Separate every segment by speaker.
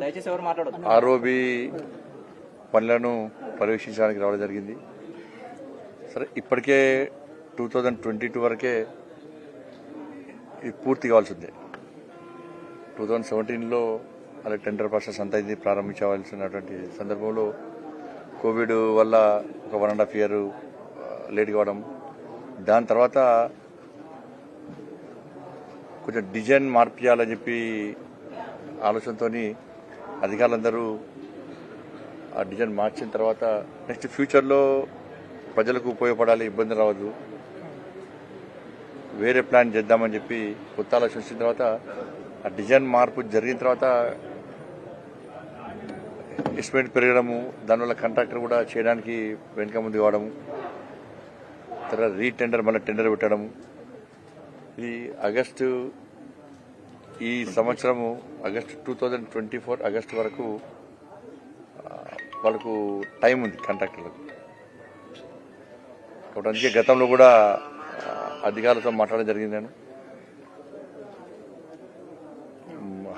Speaker 1: దయచేసి ఎవరు మాట్లాడదు.
Speaker 2: ఆర్ఓబి పనులను పర్యవేక్షించడానికి రావడం జరిగింది. సరే, ఇప్పటికే 2022 వరకే ఇది పూర్తి కావాల్సిందే. 2017లో అలా టెండర్ ప్రాసెస్ అంతా ఇది ప్రారంభించవలసినటువంటి సందర్భంలో కోవిడ్ వల్ల ఒక 1.5 year లేట్ కావడం, దాని తర్వాత కొంచెం డిజైన్ మార్పియాలని చెప్పి ఆలోచనతో అధికారులందరూ ఆ డిజైన్ మార్చిన తర్వాత నెక్స్ట్ ఫ్యూచర్లో ప్రజలకు ఉపయోగపడాలి, ఇబ్బంది రావద్దు, వేరే ప్లాన్ చేద్దామని చెప్పి కొత్త ఆలోచన వచ్చిన తర్వాత ఆ డిజైన్ మార్పు జరిగిన తర్వాత ఎస్టిమేట్ పెరగడము, దానివల్ల కాంట్రాక్టర్ కూడా చేయడానికి వెనుక ముందు కావడము, తర్వాత రీటెండర్ మళ్ళీ టెండర్ పెట్టడము. ఇది ఈ సంవత్సరము ఆగస్టు 2024 ఆగస్టు వరకు వాళ్ళకు టైం ఉంది కాంట్రాక్టర్లకు. కాబట్టి అందుకే గతంలో కూడా అధికారులతో మాట్లాడడం జరిగింది. నేను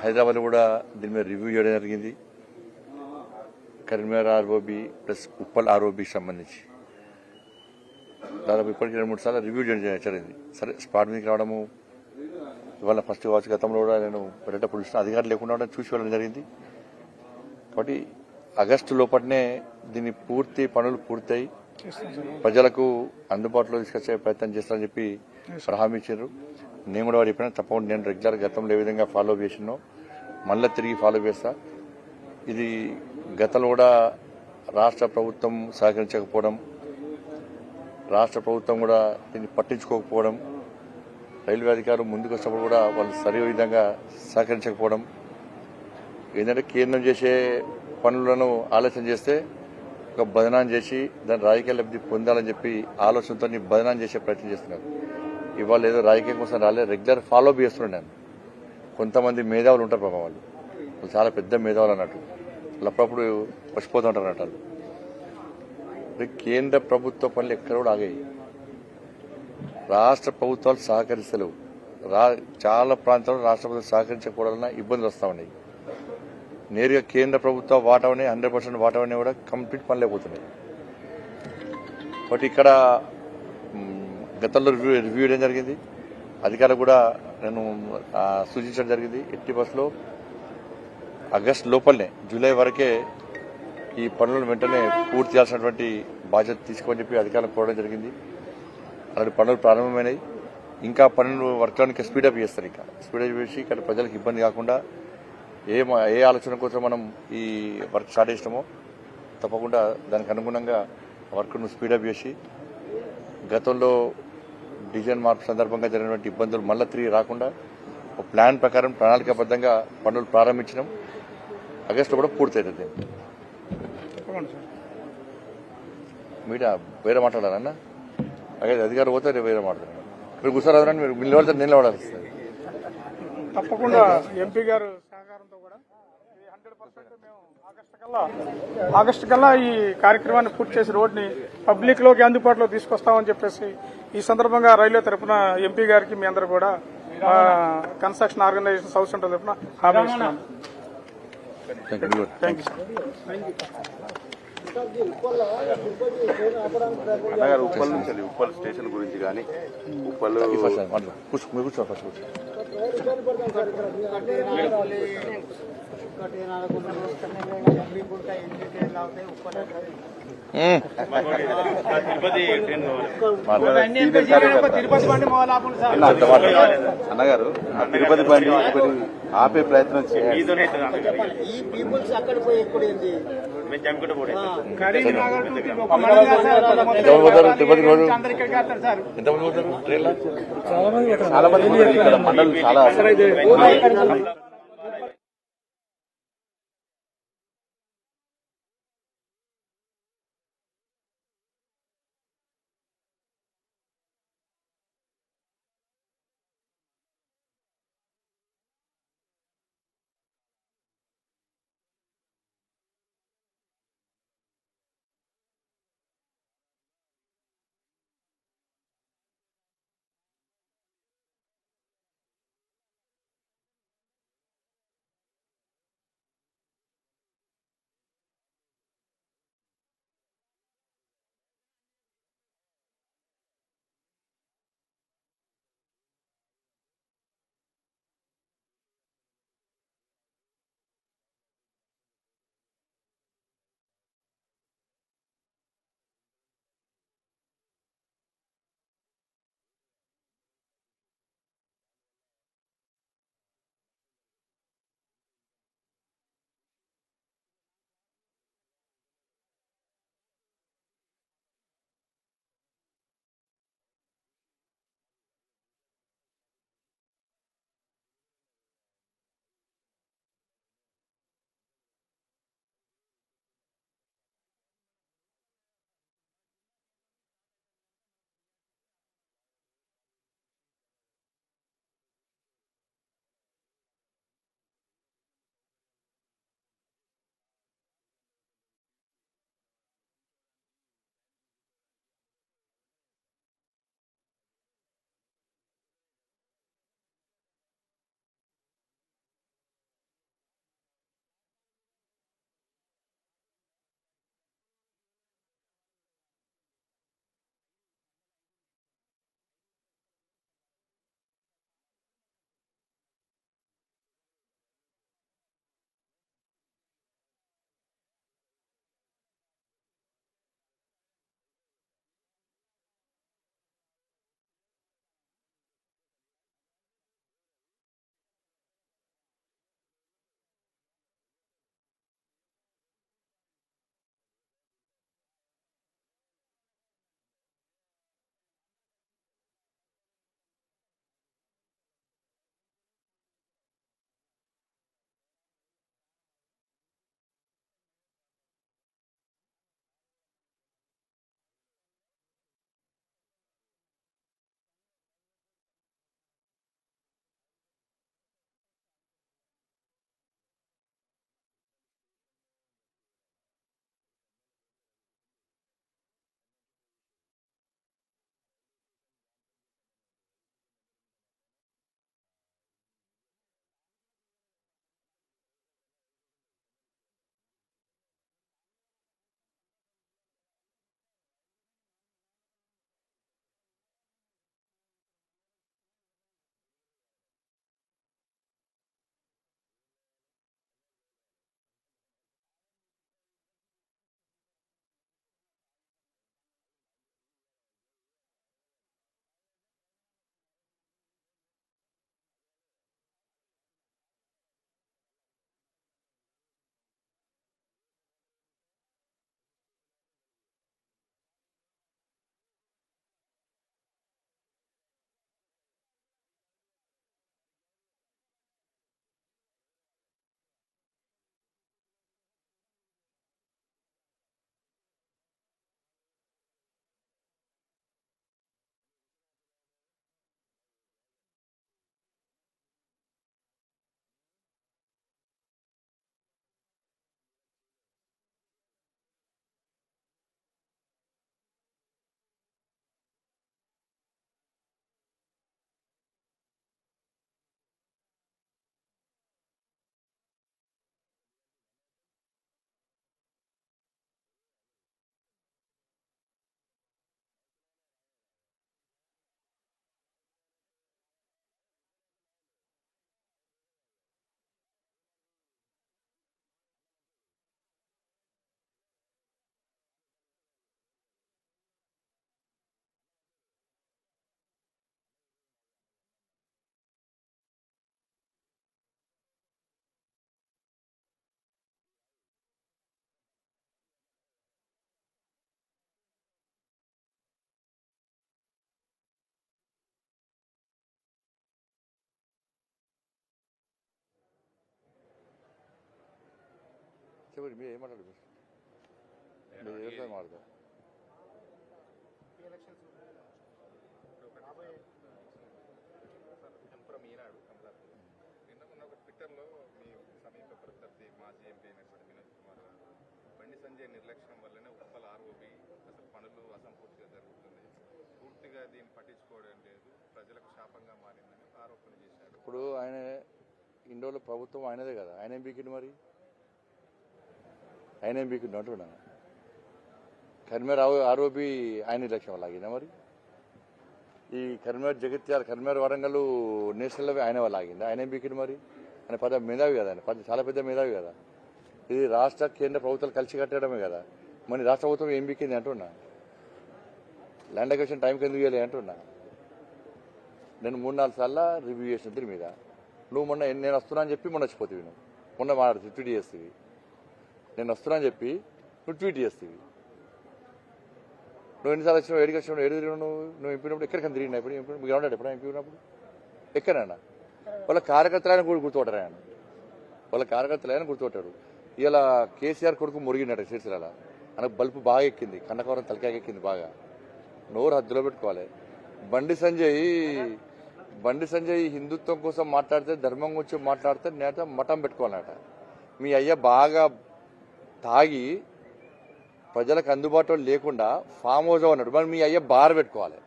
Speaker 2: హైదరాబాద్లో కూడా దీని మీద రివ్యూ చేయడం జరిగింది. కరీంనగర్ ఆర్ఓబి ప్లస్ ఉప్పల్ ఆర్ఓబికి సంబంధించి దాదాపు ఇప్పటికీ 2-3 సార్లు రివ్యూ చేయడం జరిగింది. సరే, స్పాట్ మీదకి రావడము ఇవాళ ఫస్ట్ కావచ్చు. గతంలో కూడా నేను వెళ్ళేటప్పుడు అధికారులు లేకుండా చూసి వెళ్ళడం జరిగింది. కాబట్టి ఆగస్టు లోపలనే దీని పనులు పూర్తయి ప్రజలకు అందుబాటులో తీసుకొచ్చే ప్రయత్నం చేస్తారని చెప్పి హామీ ఇచ్చారు. నేను కూడా వారు చెప్పినా తప్పకుండా నేను రెగ్యులర్ గతంలో ఏ విధంగా ఫాలో అప్ చేసినో మళ్ళీ తిరిగి ఫాలో చేస్తా. ఇది గతంలో కూడా రాష్ట్ర ప్రభుత్వం సహకరించకపోవడం, రాష్ట్ర ప్రభుత్వం కూడా దీన్ని పట్టించుకోకపోవడం, రైల్వే అధికారులు ముందుకు వచ్చినప్పుడు కూడా వాళ్ళు సరైన విధంగా సహకరించకపోవడం, ఏంటంటే కేంద్రం చేసే పనులను ఆలోచన చేస్తే ఒక బదనాం చేసి దాని రాజకీయ లబ్ధి పొందాలని చెప్పి ఆలోచనతో బదనాం చేసే ప్రయత్నం చేస్తున్నారు. ఇవాళ ఏదో రాజకీయం కోసం రాలే, రెగ్యులర్ ఫాలో అప్ చేస్తున్నాను నేను. కొంతమంది మేధావులు ఉంటారు పాపం, వాళ్ళు చాలా పెద్ద మేధావులు అన్నట్టు, వాళ్ళు అప్పుడప్పుడు వచ్చిపోతూ ఉంటారు అన్నట్టు. వాళ్ళు కేంద్ర ప్రభుత్వ పనులు ఎక్కడ కూడా ఆగాయి. రాష్ట్ర ప్రభుత్వాలు సహకరిస్తలేవు. చాలా ప్రాంతాల్లో రాష్ట్ర ప్రభుత్వం సహకరించకపోవడం వలన ఇబ్బందులు వస్తూ ఉన్నాయి. నేరుగా కేంద్ర ప్రభుత్వ వాటావని 100% వాటావని కూడా కంప్లీట్ పనిలేకపోతున్నాయి. బట్ ఇక్కడ గతంలో రివ్యూ చేయడం జరిగింది. అధికారులు కూడా నేను సూచించడం జరిగింది. ఎట్టి బస్సులో ఆగస్టు లోపలనే జూలై వరకే ఈ పనులను వెంటనే పూర్తి చేయాల్సినటువంటి బాధ్యత తీసుకోమని చెప్పి అధికారులను కోరడం జరిగింది. అలాంటి పనులు ప్రారంభమైనాయి. ఇంకా పనులు వర్క్లను స్పీడప్ చేస్తారు. ఇంకా స్పీడప్ చేసి ఇక్కడ ప్రజలకు ఇబ్బంది కాకుండా ఏ ఆలోచన కోసం మనం ఈ వర్క్ స్టార్ట్ చేసినామో తప్పకుండా దానికి అనుగుణంగా వర్క్ను స్పీడప్ చేసి గతంలో డిజైన్ మార్పు సందర్భంగా జరిగినటువంటి ఇబ్బందులు మళ్ళీ తిరిగి రాకుండా ఒక ప్లాన్ ప్రకారం ప్రణాళికాబద్ధంగా పనులు ప్రారంభించడం. ఆగస్టులో కూడా పూర్తవుతుంది. మీడియా వేరే మాట్లాడాలన్నా అధికారులు పోతే వేరే మాట్లాడారు. మీరు కూర్చోరాదని మీరు నిలబడతారు, నిలబడాలి.
Speaker 3: తప్పకుండా ఎంపీ గారు సహకారంతో కూడా 100% మేము ఆగస్టు కల్లా ఈ కార్యక్రమాన్ని పూర్తి చేసి రోడ్ని పబ్లిక్ లోకి అందుబాటులో తీసుకొస్తామని చెప్పేసి ఈ సందర్భంగా రైల్వే తరఫున ఎంపీ గారికి మీ అందరూ కూడా కన్స్ట్రక్షన్ ఆర్గనైజేషన్ సౌత్ సెంటర్ తరఫున హామీ ఇస్తున్నాను. Thank you sir.
Speaker 4: అన్నగారు ఉప్పల్ నుంచి ఉప్పల్ స్టేషన్ గురించి కానీ ఉప్పల్ అన్నగారు తిరుపతి బండి ఆపే ప్రయత్నం చేయాలి. చాలా మంది ఇక్కడ మండలం చాలా
Speaker 2: చెప్పండి మీరు ఏమంటారు మీరు వ్యవసాయం మాట్లాడతారు
Speaker 1: నిన్న మొన్న ఒక ట్విట్టర్లో మీ సమీప ప్రత్యర్థి మాజీ ఎంపీ అయినటువంటి వినోద్ కుమార్ గారు బండి సంజయ్ నిర్లక్ష్యం వల్లనే ఉప్పల్ ఆర్ఓబి అసలు పనులు అసంపూర్తిగా జరుగుతుంది, పూర్తిగా దీన్ని పట్టించుకోవడం లేదు, ప్రజలకు శాపంగా మారిందని ఒక ఆరోపణ చేశారు.
Speaker 2: ఇప్పుడు ఆయన ఇన్ని రోజుల ప్రభుత్వం ఆయనదే కదా, ఆయన ఏం బీకిండు మరి, ఆయన ఏం బీకిండు అంటున్నా. కరీంనగర్ ఆరోపి ఆయన నిర్లక్ష్యం వల్ల ఆగిందా మరి, ఈ కరీంనగర్ జగిత్యాల కరీంనగర్ వరంగల్ నేషనల్ ఆయన వల్ల ఆగిందా, ఆయన ఏం బీకిండు మరి, ఆయన పెద్ద మేధావి కదా, ఆయన చాలా పెద్ద మేధావి కదా, ఇది రాష్ట్ర కేంద్ర ప్రభుత్వాలు కలిసి కట్టడమే కదా, మరి రాష్ట్ర ప్రభుత్వం ఏం బీకింది అంటున్నా, ల్యాండ్ అక్విజిషన్ టైంకి ఎందుకు ఇవ్వాలి అంటున్నా. నేను 3-4 సార్లు రివ్యూ చేసిన దీని మీద, నువ్వు మొన్న నేను వస్తున్నా అని చెప్పి మొన్న వచ్చిపోతుంది, నువ్వు మొన్న మాట్లాడుతుంది ట్వీట్ చేస్తుంది, నేను వస్తున్నా అని చెప్పి నువ్వు ట్వీట్ చేస్తుంది, నువ్వు ఎన్నిసార్లు వచ్చినావు, ఏడికి వచ్చినావు, ఏడు తిరిగినావు, నువ్వు ఎంపినప్పుడు ఎక్కడికైనా తిరిగినా, ఇప్పుడు మీకు ఉన్నాడు ఎప్పుడైనా ఎంపీ ఉన్నప్పుడు ఎక్కడైనా వాళ్ళ కార్యకర్తలైన కూడా గుర్తుపట్టారు, ఆయన వాళ్ళ కార్యకర్తలైన గుర్తుపట్టాడు. ఇలా కేసీఆర్ కొడుకు మురిగినాడు సిరిసిల్ల, ఆయనకు బల్బు బాగా ఎక్కింది, కన్నకవరం తలకాయ ఎక్కింది బాగా, నోరు హద్దులో పెట్టుకోవాలి. బండి సంజయ్ హిందుత్వం కోసం మాట్లాడితే, ధర్మం గురించి మాట్లాడితే నేత మఠం పెట్టుకోవాలన్నట. మీ అయ్య బాగా తాగి ప్రజలకు అందుబాటులో లేకుండా ఫామ్ హౌస్ అన్నాడు, మరి మీ అయ్య బార్ పెట్టుకోవాలి.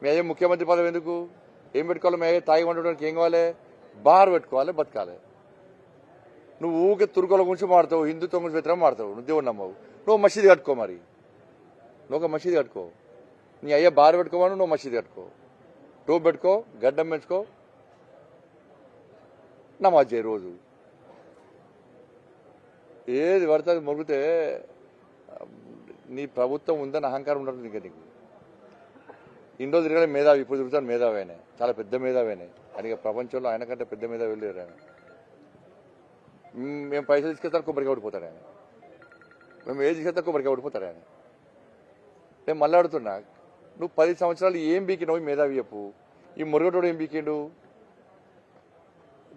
Speaker 2: మీ అయ్య ముఖ్యమంత్రి పదవి ఎందుకు, ఏం పెట్టుకోవాలి, మీ అయ్య తాగి ఉండడానికి ఏం కావాలి, బార్ పెట్టుకోవాలి, బతకాలి. నువ్వు ఊకే తుర్కుల గురించి మాడతావు, హిందుత్వం గురించి వ్యతిరేకం మాడతావు, నువ్వు దేవుడు నమ్మవు, నువ్వు మసీదు కట్టుకో, మరి నువ్వు ఒక మసీదు కట్టుకో, నీ అయ్యే బార్ పెట్టుకోమని నువ్వు మసీదు కట్టుకో, టోప్ పెట్టుకో, గడ్డం పెంచుకో, నమాజ్ చేయి రోజు. ఏది పడితే అది మొగితే నీ ప్రభుత్వం ఉందని అహంకారం ఉండదు ఇంకా నీకు. ఇన్ని రోజులు తిరగలే మేధావి, ఇప్పుడు తిరుగుతాను మేధావి, ఆయన చాలా పెద్ద మేధావి, ఆయన ప్రపంచంలో ఆయన కంటే పెద్ద మేధావి వెళ్ళారు ఆయన. మేము పైసలు తీసుకెళ్తాను కొబ్బరికి ఓడిపోతాడు ఆయన, మేము ఏది తీసుకెళ్తా కొబ్బరికి ఓడిపోతాడు ఆయన. నేను మళ్ళీ అడుగుతున్నా, నువ్వు 10 సంవత్సరాలు ఏం బీకినావు మేధావి చెప్పు, ఈ మురుగటోడు ఏం బీకిండు.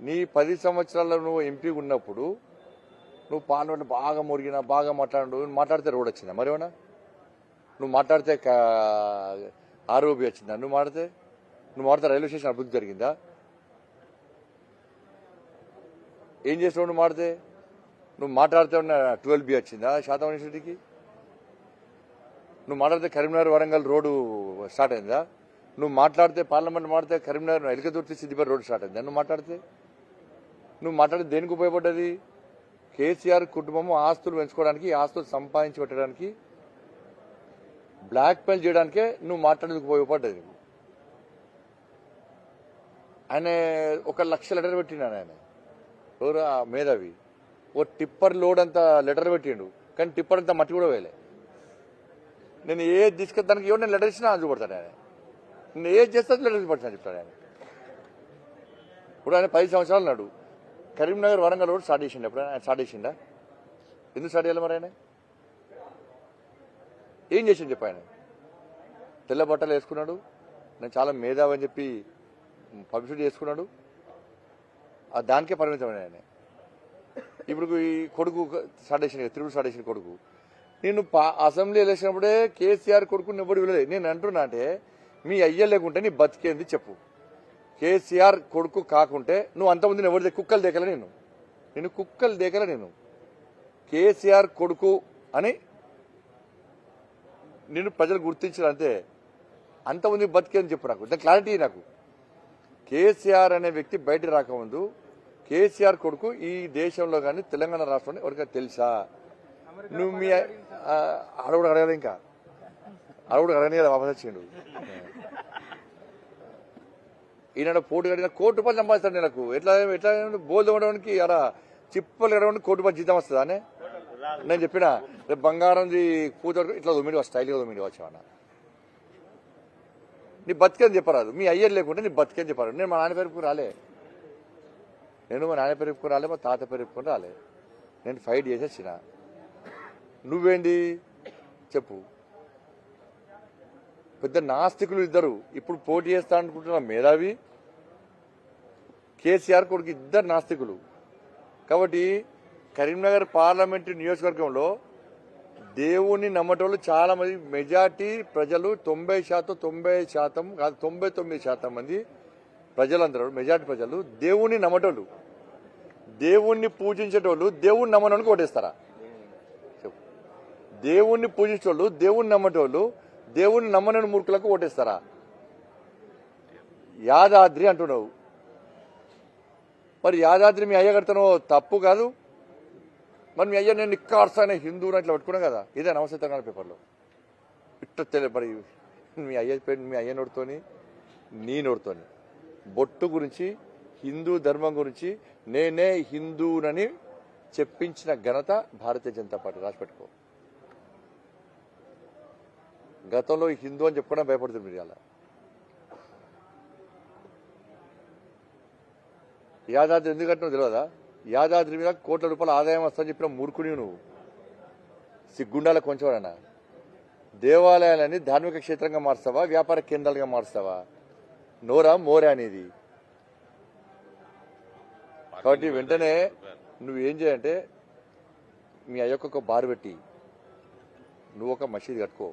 Speaker 2: నీ 10 సంవత్సరాల్లో నువ్వు ఎంపీ ఉన్నప్పుడు నువ్వు పార్లమెంట్ బాగా మురిగినా, బాగా మాట్లాడితే రోడ్ వచ్చిందా మరేమన్నా, నువ్వు మాట్లాడితే ఆర్ఓబి వచ్చిందా, నువ్వు మాట్లాడితే రైల్వే స్టేషన్ అభివృద్ధి జరిగిందా, ఏం చేసినావు నువ్వు మాట్లాడితే ఉన్న 12B వచ్చిందా శాతం యూనివర్సిటీకి, నువ్వు మాట్లాడితే కరీంనగర్ వరంగల్ రోడ్డు స్టార్ట్ అయిందా, నువ్వు మాట్లాడితే పార్లమెంట్ మాట్లాడితే కరీంనగర్ ఎలికతుర్తి సిద్దిపేట రోడ్డు స్టార్ట్ అయిందా, నువ్వు మాట్లాడితే దేనికి ఉపయోగపడ్డది, కేసీఆర్ కుటుంబం ఆస్తులు పెంచుకోవడానికి, ఆస్తులు సంపాదించి పెట్టడానికి, బ్లాక్ మెయిల్ చేయడానికే నువ్వు మాట్లాడేందుకు ఉపయోగపడ్డది. ఆయన 1 లక్ష లెటర్ పెట్టినాడు ఆయన, ఎవరు మేధావి, ఓ టిప్పర్ లోడ్ అంత లెటర్ పెట్టిండు, కానీ టిప్పర్ అంతా మట్టి కూడా వేయలే. నేను ఏది తీసుకెళ్తానికి ఎవరు నేను లెటర్ ఇచ్చినా చూపడతాను ఆయన, నేను ఏది చేస్తే లెటర్ చూపడతాను చెప్తాను ఆయన. ఇప్పుడు ఆయన 10 సంవత్సరాలు ఉన్నాడు, కరీంనగర్ వరంగల్ రోడ్ స్టార్ట్ చేసిండు, ఎప్పుడు ఆయన స్టార్ట్ చేసిండా, ఎందుకు స్టార్ట్ చేయాలి మరి, ఆయన ఏం చేసిండు చెప్పు. ఆయన తెల్ల బట్టలు వేసుకున్నాడు, నేను చాలా మేధావి అని చెప్పి పబ్లిసిటీ చేసుకున్నాడు, దానికే పరిమితమైన ఆయన. ఇప్పుడు ఈ కొడుకు స్టార్ట్ చేసిన, తిరుగుడు స్టార్ట్ చేసిన కొడుకు, నేను అసెంబ్లీ ఎలక్షన్ అప్పుడే కేసీఆర్ కొడుకుని ఎవరు వినలేదు. నేను అంటున్నా అంటే మీ అయ్య లేకుంటే నీ బతికేంది చెప్పు. కేసీఆర్ కొడుకు కాకుంటే నువ్వు అంతమందిని ఎవరి కుక్కలు దేకలే, నేను కుక్కలు దేకలే, నేను కేసీఆర్ కొడుకు అని నేను ప్రజలు గుర్తించారు అంతే. అంతమంది బతికేంది చెప్పు, నాకు దాని క్లారిటీ. నాకు కేసీఆర్ అనే వ్యక్తి బయట రాకముందు కేసీఆర్ కొడుకు ఈ దేశంలో కానీ తెలంగాణ రాష్ట్రంలో ఎవరికైనా తెలుసా? నువ్వు మీ అడవుడు అడగలే, ఇంకా అడవుడు అడగని కదా వాపస్ వచ్చిండు. ఈనాడు పోటీ కడిగిన ₹1,00,00,000 సంపాదిస్తాడు నెలకు. ఎట్లా ఎట్లా బోల్ తోమడానికి అలా చిప్పలు కడగడానికి ₹1,00,00,000 జీతం వస్తుందా అని నేను చెప్పిన. రేపు బంగారంది పూత ఇట్లా తొమ్మిది స్టైల్గా తొమ్మిది వచ్చామన్నా. నీ బతికేని చెప్పరాదు, మీ అయ్యర్ లేకుంటే నీ బతికేని చెప్పరాదు. నేను మా నాన్న పేరుకు రాలే, మా నాన్న పేరుకు రాలే, మా తాత పేరుకుని రాలే. నేను ఫైట్ చేసేసిన. నువ్వేంటి చెప్పు. పెద్ద నాస్తికులు ఇద్దరు ఇప్పుడు పోటీ చేస్తా అనుకుంటున్న మేధావి, కేసీఆర్ కొడుకు, ఇద్దరు నాస్తికులు. కాబట్టి కరీంనగర్ పార్లమెంటు నియోజకవర్గంలో దేవుణ్ణి నమ్మటోళ్ళు చాలా మంది, మెజార్టీ ప్రజలు 90% కాదు 99% మంది ప్రజలందరూ, మెజార్టీ ప్రజలు దేవుణ్ణి నమ్మటోళ్ళు, దేవుణ్ణి పూజించేటోళ్ళు దేవుణ్ణి నమ్మనోళ్ళకి ఓటేస్తారా? చెప్పు. దేవుణ్ణి పూజించేటోళ్ళు, దేవుణ్ణి నమ్మటోళ్ళు దేవుణ్ణి నమ్మనని మూర్ఖులకు ఓటేస్తారా? యాదాద్రి అంటున్నావు, మరి యాదాద్రి మీ అయ్య కడతానో తప్పు కాదు. మరి మీ అయ్య నేను నిక్కార్సైన హిందువుని ఇట్లా పట్టుకున్నా కదా, ఇదే నమస్తే తెలంగాణ పేపర్లో ఇట్లా మరి మీ అయ్య నోడుతోని నీ నోడుతోని బొట్టు గురించి, హిందూ ధర్మం గురించి నేనే హిందూనని చెప్పించిన ఘనత భారతీయ జనతా పార్టీ. రాసిపెట్టుకో. గతంలో హిందూ అని చెప్పుకోవడం భయపడుతుంది మీరు. అలా యాదాద్రి ఎందుకు కట్టినో తెలియదా? యాదాద్రి మీద కోట్ల రూపాయల ఆదాయం వస్తుందని చెప్పిన మూర్ఖుని నువ్వు. సిగ్గుండాల కొంచెం దేవాలయాలని ధార్మిక క్షేత్రంగా మారుస్తావా, వ్యాపార కేంద్రాలుగా మారుస్తావా? నోరా మోరా అనేది. కాబట్టి వెంటనే నువ్వేం చేయంటే మీ అయ్యకు ఒక బారు పెట్టి నువ్వు ఒక మసీద్ కట్టుకో.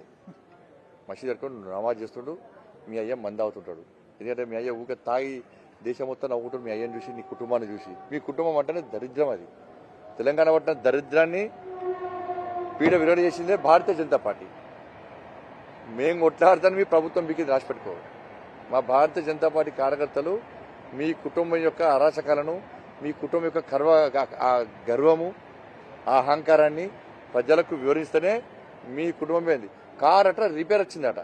Speaker 2: మసీద్ కట్టుకొని నువ్వు నమాజ్ చేస్తుండు, మీ అయ్య మంది అవుతుంటాడు. ఎందుకంటే మీ అయ్య ఊక తాగి దేశం మొత్తం నవ్వుకుంటాడు మీ అయ్యని చూసి, నీ కుటుంబాన్ని చూసి. మీ కుటుంబం అంటేనే దరిద్రం. అది తెలంగాణ పట్టిన దరిద్రాన్ని పీడ విరోధ చేసిందే భారతీయ జనతా పార్టీ. మేము కొట్లాడతాను, మీ ప్రభుత్వం మీకు రాసిపెట్టుకో. మా భారతీయ జనతా పార్టీ కార్యకర్తలు మీ కుటుంబం యొక్క అరాచకాలను, మీ కుటుంబం యొక్క గర్వము, ఆ అహంకారాన్ని ప్రజలకు వివరిస్తేనే మీ కుటుంబం ఏంది. కార్ అట్లా రిపేర్ వచ్చిందట,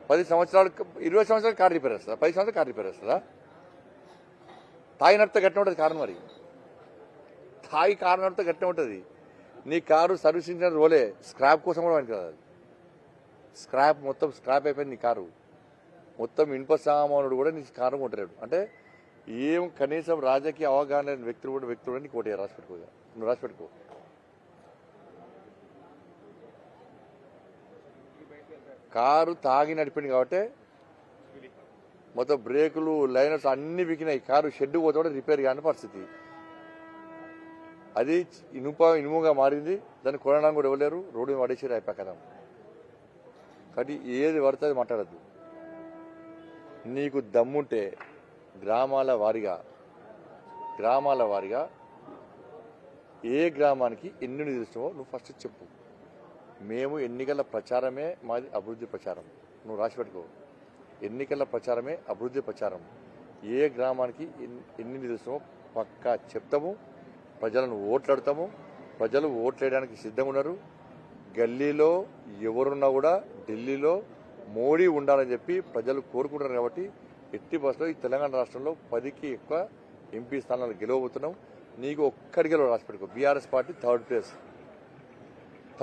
Speaker 2: 10 సంవత్సరాలు 20 సంవత్సరాలు కార్ రిపేర్ వస్తుందా? 10 సంవత్సరాలు కార్ రిపేర్ వస్తుందా? తాయి నడితే గట్టిన ఉంటుంది కారు. మరి తాయి కారు నడితే గట్టిన ఉంటుంది. నీ కారు సర్వీసింగ్ రోలే, స్క్రాప్ కోసం కూడా పనికి రాదు. స్క్రాప్ మొత్తం స్క్రాప్ అయిపోయింది నీ కారు. మొత్తం ఇనుప సామానుడు కూడా నీ కారు కొంటలేడు. అంటే ఏం కనీసం రాజకీయ అవగాహన లేని వ్యక్తులు కూడా నీకు ఓటే రాసిపెట్టుకో. నువ్వు రాసిపెట్టుకో. కారు తాగి నడిపింది కాబట్టి మొత్తం బ్రేకులు, లైనర్స్ అన్ని వికినాయి. కారు షెడ్ పోతే కూడా రిపేర్ కాని పరిస్థితి. అది ఇనుముగా మారింది. దాన్ని కొనడానికి కూడా ఇవ్వలేరు. రోడ్డు మీద పడేసారు, అయిపోయా కదా. కాబట్టి ఏది పడుతుంది మాట్లాడద్దు. నీకు దమ్ముంటే గ్రామాల వారీగా ఏ గ్రామానికి ఎన్ని నిధులు ఇస్తావో నువ్వు ఫస్ట్ చెప్పు. మేము ఎన్నికల ప్రచారమే మాది అభివృద్ధి ప్రచారం. నువ్వు రాసిపెట్టుకో. ఎన్నికల ప్రచారమే అభివృద్ధి ప్రచారం. ఏ గ్రామానికి ఎన్ని నిధులు ఇస్తామో పక్కా చెప్తాము. ప్రజలను ఓట్లాడతాము. ప్రజలు ఓట్లేయడానికి సిద్ధంగా ఉన్నారు. గల్లీలో ఎవరున్నా కూడా ఢిల్లీలో మోడీ ఉండాలని చెప్పి ప్రజలు కోరుకుంటారు. కాబట్టి ఎట్టి బస్సులో ఈ తెలంగాణ రాష్ట్రంలో 10కి ఎక్కువ ఎంపీ స్థానాలు గెలవబోతున్నాం. నీకు ఒక్కడికి రాసిపెట్టుకో. BRS party 3rd place.